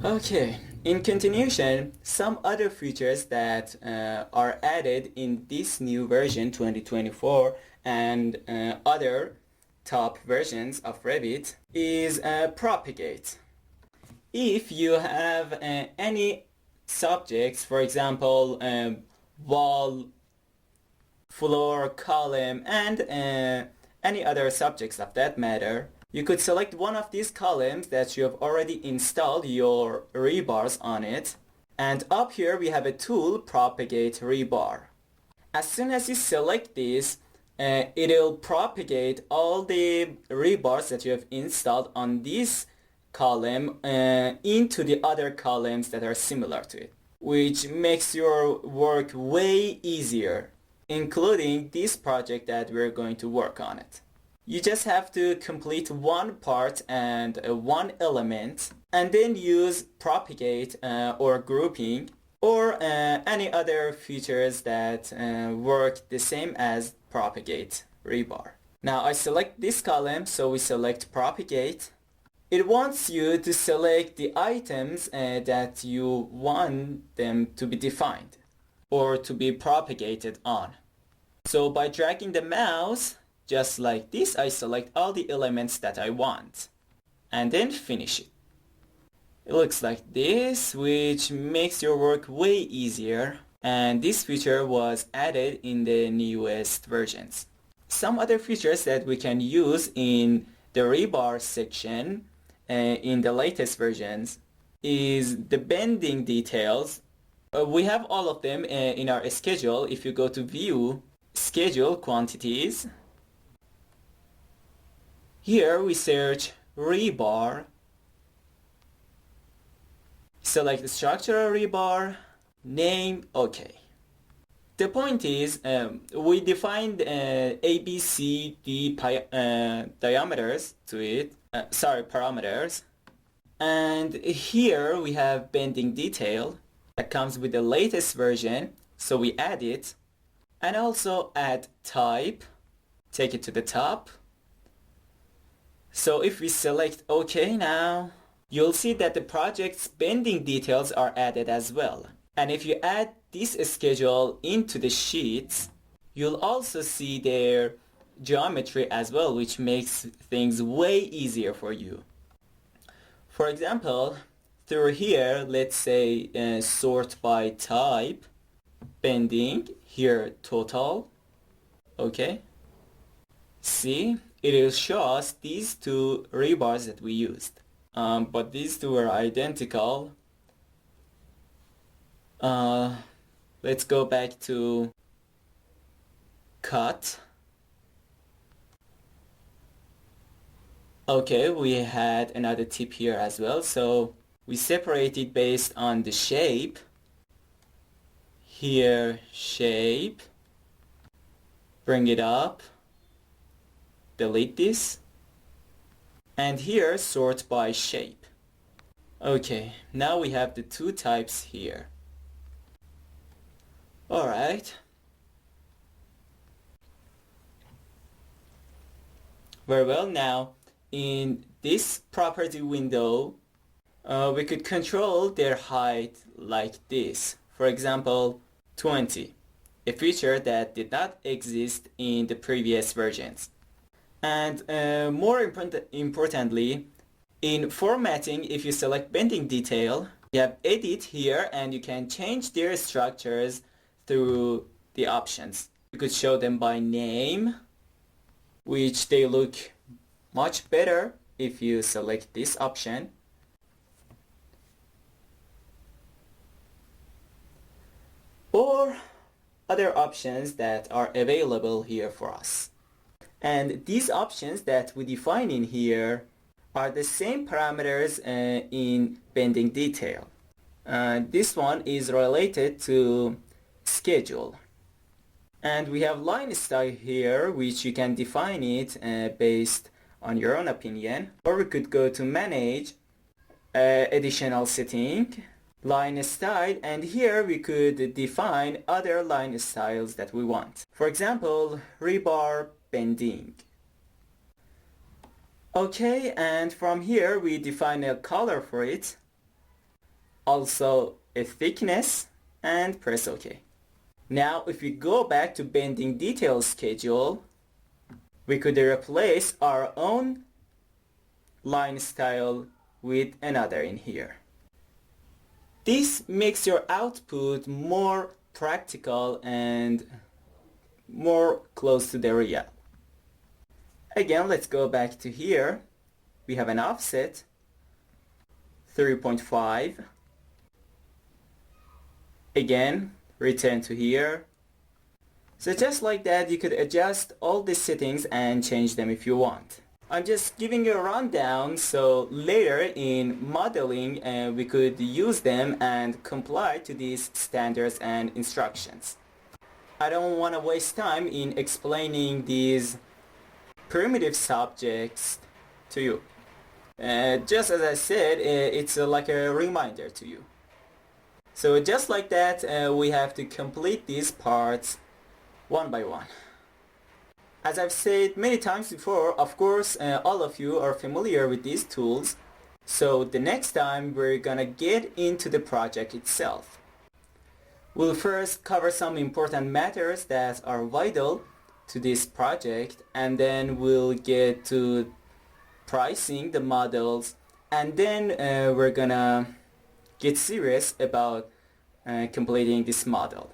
Okay, in continuation, some other features that are added in this new version 2024 and other top versions of Revit is propagate. If you have any subjects, for example, wall, floor, column, and any other subjects of that matter, you could select one of these columns that you have already installed your rebars on it, and up here we have a tool, propagate rebar. As soon as you select this, it'll propagate all the rebars that you have installed on this column into the other columns that are similar to it, which makes your work way easier, including this project that we're going to work on it. You just have to complete one part and one element, and then use propagate or grouping or any other features that work the same as propagate rebar. Now I select this column, so we select propagate. It wants you to select the items that you want them to be defined or to be propagated on. So by dragging the mouse, just like this, I select all the elements that I want and then finish it. It looks like this, which makes your work way easier, and this feature was added in the newest versions. Some other features that we can use in the rebar section in the latest versions is the bending details. We have all of them in our schedule. If you go to view, schedule quantities, here we search rebar, select the structural rebar, name, OK. The point is we defined A, B, C, D diameters to it, parameters, and here we have bending detail that comes with the latest version, so we add it, and also add type, take it to the top. So if we select OK now, you'll see that the project's bending details are added as well. And if you add this schedule into the sheets, you'll also see their geometry as well, which makes things way easier for you. For example, through here, let's say sort by type, bending, here total, okay. See, it will show us these two rebars that we used. But these two are identical. Let's go back to cut. Okay, we had another tip here as well. So we separate it based on the shape. Here, shape. Bring it up. Delete this. And here, sort by shape. Okay, now we have the two types here. Alright. Very well, now in this property window, we could control their height like this. For example, 20, a feature that did not exist in the previous versions. And more importantly, in formatting, if you select bending detail, you have edit here and you can change their structures through the options. You could show them by name, which they look much better if you select this option. Or other options that are available here for us. And these options that we define in here are the same parameters in bending detail. This one is related to schedule. And we have line style here, which you can define it based on your own opinion. Or we could go to manage, additional setting, line style, and here we could define other line styles that we want. For example, rebar bending. Okay, and from here we define a color for it. also a thickness, and press OK. Now if we go back to bending detail schedule, we could replace our own line style with another in here. This makes your output more practical and more close to the real. Again, let's go back to here. We have an offset 3.5. Again, return to here. So just like that, you could adjust all the settings and change them if you want. I'm just giving you a rundown so later in modeling we could use them and comply to these standards and instructions. I don't want to waste time in explaining these primitive subjects to you. Just as I said, it's like a reminder to you. So just like that, we have to complete these parts one by one. As I've said many times before, of course, all of you are familiar with these tools. So the next time we're gonna get into the project itself. We'll first cover some important matters that are vital to this project, and then we'll get to pricing the models, and then we're gonna get serious about completing this model.